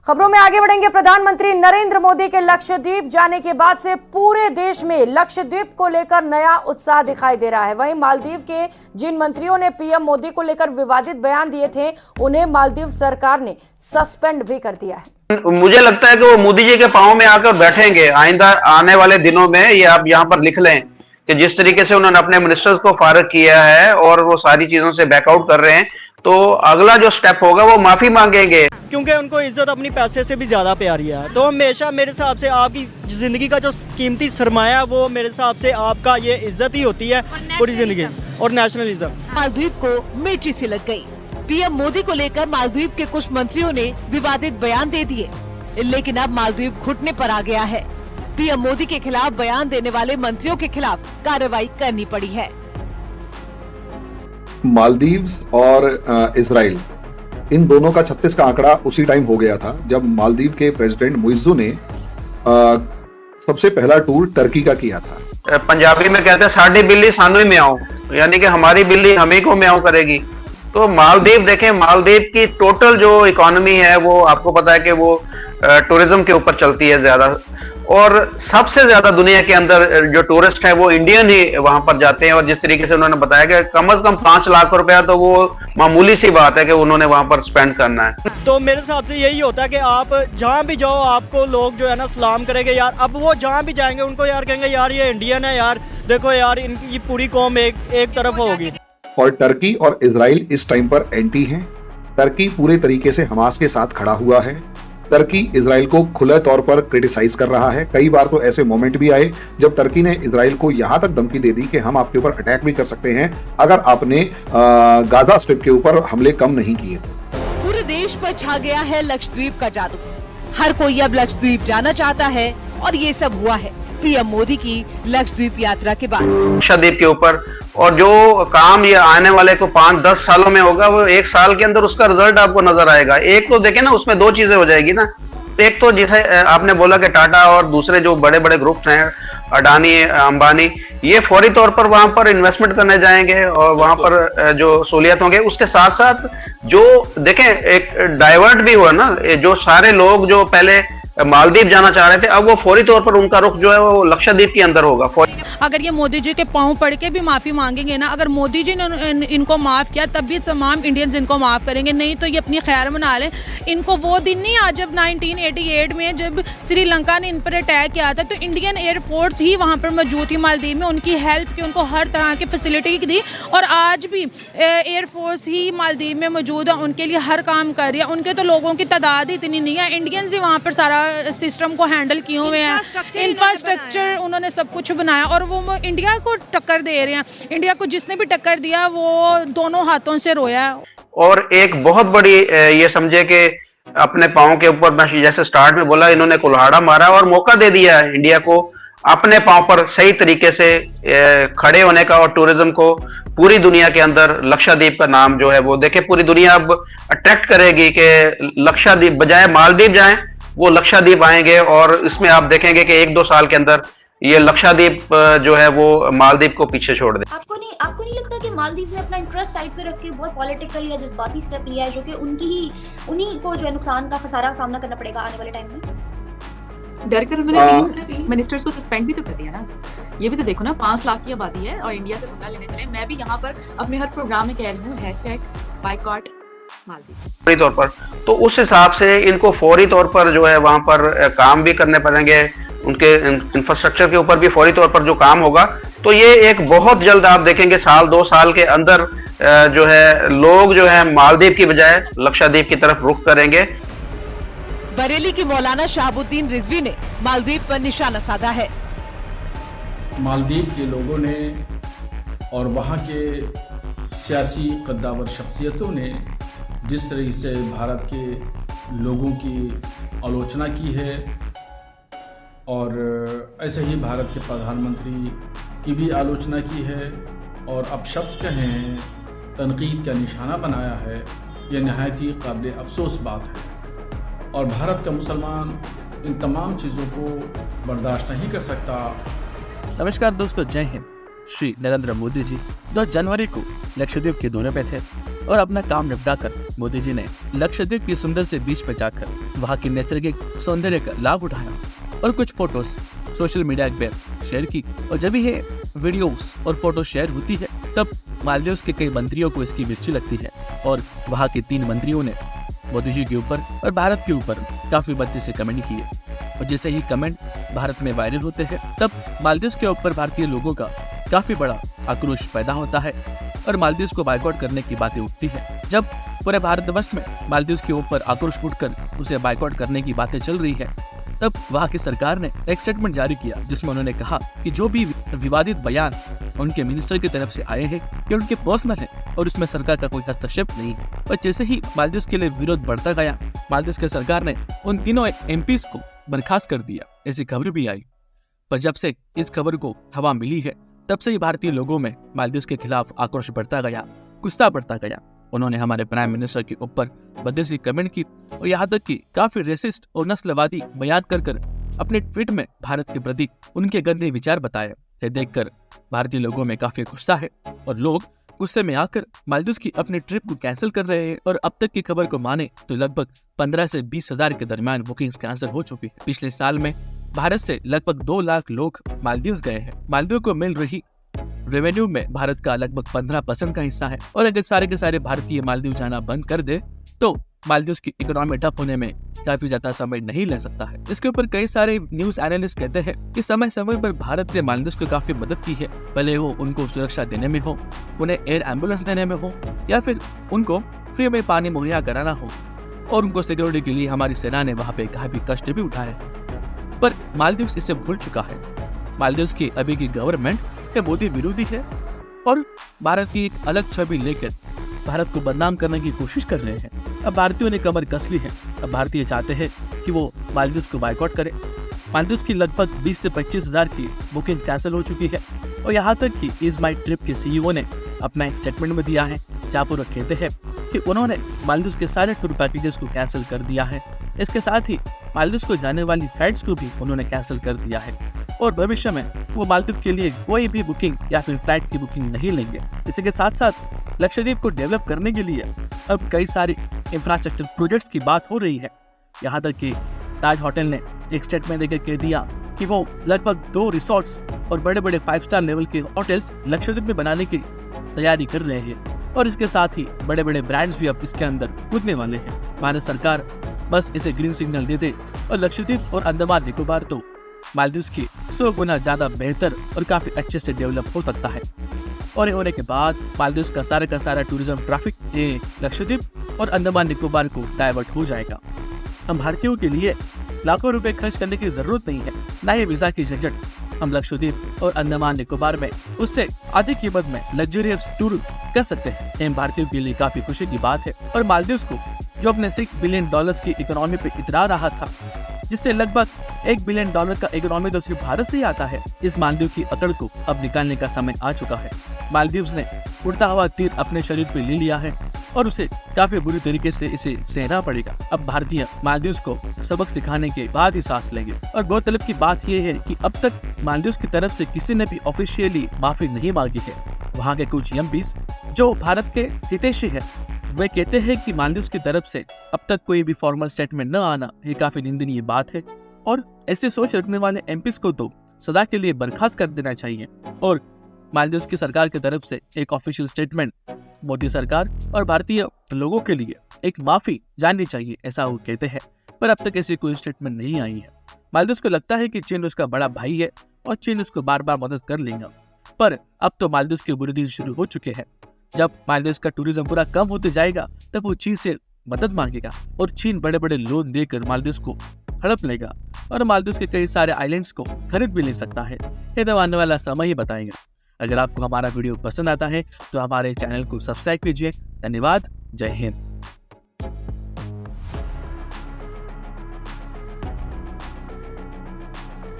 खबरों में आगे बढ़ेंगे। प्रधानमंत्री नरेंद्र मोदी के लक्षद्वीप जाने के बाद से पूरे देश में लक्षद्वीप को लेकर नया उत्साह दिखाई दे रहा है। वहीं मालदीव के जिन मंत्रियों ने पीएम मोदी को लेकर विवादित बयान दिए थे, उन्हें मालदीव सरकार ने सस्पेंड भी कर दिया है। मुझे लगता है कि वो मोदी जी के पांव में आकर बैठेंगे आइंदा आने वाले दिनों में। ये आप यहाँ पर लिख लें कि जिस तरीके से उन्होंने अपने मिनिस्टर्स को फारिग किया है और वो सारी चीजों से बैकआउट कर रहे हैं, तो अगला जो स्टेप होगा वो माफी मांगेंगे, क्योंकि उनको इज्जत अपनी पैसे से भी ज्यादा प्यारी है। तो हमेशा मेरे हिसाब से आपकी जिंदगी का जो कीमती सरमाया है वो मेरे हिसाब से आपका ये इज्जत ही होती है पूरी जिंदगी, और नेशनलिज्म। मालदीव को मिर्ची सी लग गई। पीएम मोदी को लेकर मालदीव के कुछ मंत्रियों ने विवादित बयान दे दिए, लेकिन अब मालदीव घुटने पर आ गया है। पीएम मोदी के खिलाफ बयान देने वाले मंत्रियों के खिलाफ कार्रवाई करनी पड़ी है। मालदीव्स और इजराइल, इन दोनों का 36 का आंकड़ा उसी टाइम हो गया था जब मालदीव के प्रेसिडेंट मुइज्जू ने सबसे पहला टूर टर्की का किया था। पंजाबी में कहते हैं साडी बिल्ली सानू ही म्याऊं, यानी कि हमारी बिल्ली हमें को म्याऊं करेगी। तो मालदीव देखें, मालदीव की टोटल जो इकोनॉमी है वो आपको पता है कि वो टूरिज्म के ऊपर चलती है ज्यादा, और सबसे ज्यादा दुनिया के अंदर जो टूरिस्ट है वो इंडियन ही वहां पर जाते हैं। और जिस तरीके से उन्होंने बताया कि कम से कम 5 लाख रुपया तो वो मामूली सी बात है कि उन्होंने वहां पर स्पेंड करना है। तो मेरे हिसाब से यही होता है कि आप जहाँ भी जाओ आपको लोग जो है ना सलाम करेंगे यार। अब वो जहाँ भी जाएंगे उनको यार कहेंगे यार ये इंडियन है यार, देखो यार इनकी पूरी कौम एक तरफ होगी। और टर्की और इजराइल इस टाइम पर एंटी हैं। टर्की पूरे तरीके से हमास के साथ खड़ा हुआ है। टर्की इजराइल को खुले तौर पर क्रिटिसाइज कर रहा है। कई बार तो ऐसे मोमेंट भी आए जब टर्की ने इजराइल को यहां तक धमकी दे दी कि हम आपके ऊपर अटैक भी कर सकते हैं अगर आपने गाजा स्ट्रिप के ऊपर हमले कम नहीं किए तो। पूरे देश पर छा गया है लक्षद्वीप का जादू। हर कोई अब लक्षद्वीप जाना चाहता है और ये सब हुआ है पीएम मोदी की लक्षद्वीप यात्रा के बाद। लक्षद्वीप के ऊपर और जो काम ये आने वाले को 5-10 सालों में होगा, वो 1 साल के अंदर उसका रिजल्ट आपको नजर आएगा। एक तो देखें ना, उसमें 2 चीजें हो जाएगी ना। एक तो जैसे आपने बोला कि टाटा और दूसरे जो बड़े बड़े ग्रुप्स हैं, अडानी, अंबानी, ये फौरी तौर पर वहां पर इन्वेस्टमेंट करने जाएंगे और वहां पर जो सहूलियत होंगे। उसके साथ साथ जो देखें एक डाइवर्ट भी हुआ ना, जो सारे लोग जो पहले मालदीव जाना चाह रहे थे, अब वो फौरी तौर पर उनका रुख जो है वो लक्षद्वीप के अंदर होगा। अगर ये मोदी जी के पांव पड़ के भी माफी मांगेंगे ना, अगर मोदी जी ने इनको माफ किया तब भी तमाम इंडियंस इनको माफ करेंगे, नहीं तो ये अपनी खैर मना लें। इनको वो दिन नहीं आज जब 1988 में जब श्रीलंका ने इन पर अटैक किया था, तो इंडियन एयरफोर्स ही वहाँ पर मौजूद थी मालदीव में, उनकी हेल्प की, उनको हर तरह की फैसिलिटी दी। और आज भी एयरफोर्स ही मालदीव में मौजूद है, उनके लिए हर काम कर रही है। उनके तो लोगों की तादाद ही इतनी नहीं है, इंडियंस ही वहाँ पर सारा सिस्टम को हैंडल किए हुए हैं। इंफ्रास्ट्रक्चर उन्होंने सब कुछ बनाया और वो इंडिया को टक्कर दे रहे हैं। इंडिया को जिसने भी टक्कर दिया वो दोनों हाथों से रोया है। और एक बहुत बड़ी ये समझे कि अपने पांव के ऊपर, मैं जैसे स्टार्ट में बोला, इन्होंने कुल्हाड़ा मारा और मौका दे दिया है इंडिया को अपने पांव पर सही तरीके से खड़े होने का। और टूरिज्म को पूरी दुनिया के अंदर लक्षद्वीप का नाम जो है वो देखे पूरी दुनिया अब अट्रैक्ट करेगी कि लक्षद्वीप बजाय मालदीव जाएं, वो लक्षद्वीप आएंगे। और इसमें आप देखेंगे कि 1-2 साल के अंदर ये लक्षद्वीप जो है वो मालदीव को पीछे छोड़ दे। आपको नहीं लगता कि मालदीव ने अपना इंटरेस्ट साइड पे रख के बहुत पॉलिटिकल या जज्बाती स्टेप लिया है, जो कि उन्हीं को जो है नुकसान का खसारा सामना करना पड़ेगा आने वाले टाइम में? डर कर उन्होंने 3 मिनिस्टर्स को सस्पेंड भी तो कर दिया ना। ये भी तो देखो ना, 5 लाख की आबादी है और इंडिया से पंगा लेने चले। मैं भी यहाँ पर अपने हर प्रोग्राम में कह रही हूँ #बायकॉट फौरी तौर पर, तो उस हिसाब से इनको फौरी तौर पर जो है वहां पर काम भी करने पड़ेंगे। उनके इंफ्रास्ट्रक्चर के ऊपर भी फौरी तौर पर जो काम होगा, तो ये एक बहुत जल्द आप देखेंगे 1-2 साल के अंदर जो है लोग जो है मालदीव की बजाय लक्षद्वीप की तरफ रुख करेंगे। बरेली की मौलाना शहाबुद्दीन रिजवी ने मालदीव पर निशाना साधा है। मालदीव के लोगों ने और वहाँ के सियासी कद्दावर शख्सियतों ने जिस तरह से भारत के लोगों की आलोचना की है, और ऐसे ही भारत के प्रधानमंत्री की भी आलोचना की है, और अब शब्द कहें तनकीद का निशाना बनाया है, ये नहायत ही काबिल अफसोस बात है। और भारत का मुसलमान इन तमाम चीज़ों को बर्दाश्त नहीं कर सकता। नमस्कार दोस्तों, जय हिंद। श्री नरेंद्र मोदी जी 2 जनवरी को लक्षद्वीप के दौरे पे थे। और अपना काम निपटा कर मोदी जी ने लक्षद्वीप की सुंदर से बीच पर जाकर वहाँ की नैसर्गिक सौंदर्य का लाभ उठाया और कुछ फोटोज सोशल मीडिया पर शेयर की। और जब ये वीडियोस और फोटो शेयर होती है तब मालदीव के कई मंत्रियों को इसकी मिर्ची लगती है और वहाँ के 3 मंत्रियों ने मोदी जी के ऊपर और भारत के ऊपर काफी बदती से कमेंट किए। और जैसे ही कमेंट भारत में वायरल होते हैं तब मालदीव के ऊपर भारतीय लोगों का काफी बड़ा आक्रोश पैदा होता है और मालदीव को बायकॉट करने की बातें उठती है। जब पूरे भारतवर्ष में मालदीव के ऊपर आक्रोश उठकर उसे बायकॉट करने की बातें चल रही है तब वहाँ की सरकार ने एक स्टेटमेंट जारी किया जिसमें उन्होंने कहा कि जो भी विवादित बयान उनके मिनिस्टर की तरफ से आए हैं कि उनके पर्सनल है और उसमें सरकार का कोई हस्तक्षेप नहीं है। और जैसे ही मालदीव के लिए विरोध बढ़ता गया मालदीव की सरकार ने उन तीनों एमपीज को बर्खास्त कर दिया, ऐसी खबर भी आई। पर जब से इस खबर को हवा मिली है तब से ही भारतीय लोगों में मालदीव के खिलाफ आक्रोश बढ़ता गया, गुस्सा बढ़ता गया। उन्होंने हमारे प्राइम मिनिस्टर के ऊपर बदे सी कमेंट की और यहाँ तक कि काफी रेसिस्ट और नस्लवादी बयान कर अपने ट्वीट में भारत के प्रति उनके गंदे विचार बताए। देखकर भारतीय लोगों में काफी गुस्सा है और लोग गुस्से में आकर मालदीव की अपनी ट्रिप को कैंसिल कर रहे हैं। और अब तक की खबर को माने तो लगभग 15 से 20 हजार के दरमियान बुकिंग्स कैंसिल हो चुकी है। पिछले साल में भारत से लगभग 2 लाख लोग मालदीव गए हैं। मालदीव को मिल रही रेवेन्यू में भारत का लगभग 15% का हिस्सा है और अगर सारे के सारे भारतीय मालदीव जाना बंद कर दे तो मालदीव की इकोनॉमी ठप होने में काफी ज्यादा समय नहीं ले सकता है। इसके ऊपर कई सारे न्यूज एनालिस्ट कहते हैं कि समय समय पर भारत ने मालदीव को काफी मदद की है, भले वो उनको सुरक्षा देने में हो, उन्हें एयर एम्बुलेंस देने में हो या फिर उनको फ्री में पानी मुहैया कराना हो और उनको सिक्योरिटी के लिए हमारी सेना ने वहाँ पे काफी कष्ट भी उठाए। पर मालदीव इससे भूल चुका है। मालदीव की अभी की गवर्नमेंट मोदी विरोधी है और भारत की एक अलग छवि लेकर भारत को बदनाम करने की कोशिश कर रहे हैं। अब भारतीयों ने कमर कस ली है। अब भारतीय चाहते हैं कि वो मालदीव को बायकॉट करे। मालदीव की लगभग 20 से 25 हजार की बुकिंग कैंसिल हो चुकी है और यहाँ तक कि इज माई ट्रिप के सीईओ ने अपना एक स्टेटमेंट में दिया है जहाँ पर कहते हैं कि उन्होंने मालदीव के सारे टूर पैकेजेस को कैंसिल कर दिया है। इसके साथ ही मालदीव को जाने वाली फ्लाइट्स को भी उन्होंने कैंसिल कर दिया है और भविष्य में वो मालदीव के लिए कोई भी बुकिंग या फिर फ्लाइट की बुकिंग नहीं लेंगे। इसी के साथ साथ लक्षद्वीप को डेवलप करने के लिए अब कई सारी इंफ्रास्ट्रक्चर प्रोजेक्ट्स की बात हो रही है। यहाँ तक कि ताज होटल ने एक स्टेटमेंट देकर कह दिया कि वो लगभग 2 रिसोर्ट्स और बड़े बड़े 5 स्टार लेवल के होटल्स लक्षद्वीप में बनाने की तैयारी कर रहे हैं और इसके साथ ही बड़े बड़े ब्रांड्स भी अब इसके अंदर कूदने वाले हैं। भारत सरकार बस इसे ग्रीन सिग्नल दे दे और लक्षद्वीप और अंडमान निकोबार तो मालदीव की 100 गुना ज्यादा बेहतर और काफी अच्छे से डेवलप हो सकता है। और ये होने के बाद मालदीव का सारा टूरिज्म ट्रैफिक ये लक्षद्वीप और अंडमान निकोबार को डाइवर्ट हो जाएगा। हम भारतीयों के लिए लाखों रुपए खर्च करने की जरूरत नहीं है, ना ही वीजा की झंझट। हम लक्षद्वीप और अंडमान निकोबार में उससे आधी कीमत में लग्जरियस टूर कर सकते हैं। ये भारतीयों के लिए काफी खुशी की बात है। और मालदीव को जो अपने $6 बिलियन की इकोनॉमी पे इतरा रहा था, जिससे लगभग $1 बिलियन का इकोनॉमी तो सिर्फ भारत से ही आता है, इस मालदीव की अकड़ को अब निकालने का समय आ चुका है। मालदीव ने उड़ता हुआ तीर अपने शरीर पे ले लिया है और उसे काफी बुरी तरीके से इसे सहना पड़ेगा। अब भारतीय मालदीव को सबक सिखाने के बाद ही सांस लेंगे। और गौरतलब की बात यह है कि अब तक मालदीव की तरफ से किसी ने भी ऑफिशियली माफी नहीं मांगी है। वहाँ के कुछ एमपीज जो भारत के हितैषी है वे कहते हैं कि मालदीव की तरफ से अब तक कोई भी फॉर्मल स्टेटमेंट न आना ये काफी निंदनीय बात है और ऐसे सोच रखने वाले एमपीज को तो सदा के लिए बर्खास्त कर देना चाहिए और मालदीव की सरकार की तरफ से एक ऑफिशियल स्टेटमेंट मोदी सरकार और भारतीय लोगों के लिए एक माफी जाननी चाहिए, ऐसा वो कहते हैं। पर अब तक ऐसी कोई स्टेटमेंट नहीं आई है। मालदीव को लगता है कि चीन उसका बड़ा भाई है और चीन उसको बार बार मदद कर लेगा। पर अब तो मालदीव के बुरे दिन शुरू हो चुके हैं। जब मालदीव का टूरिज्म पूरा कम होते जाएगा तब वो चीन से मदद मांगेगा और चीन बड़े बड़े लोन देकर मालदीव को हड़प लेगा और मालदीव के कई सारे आइलैंड्स को खरीद भी ले सकता है। ये तो आने वाला समय ही बताएगा। अगर आपको हमारा वीडियो पसंद आता है तो हमारे चैनल को सब्सक्राइब कीजिए। धन्यवाद। जय हिंद।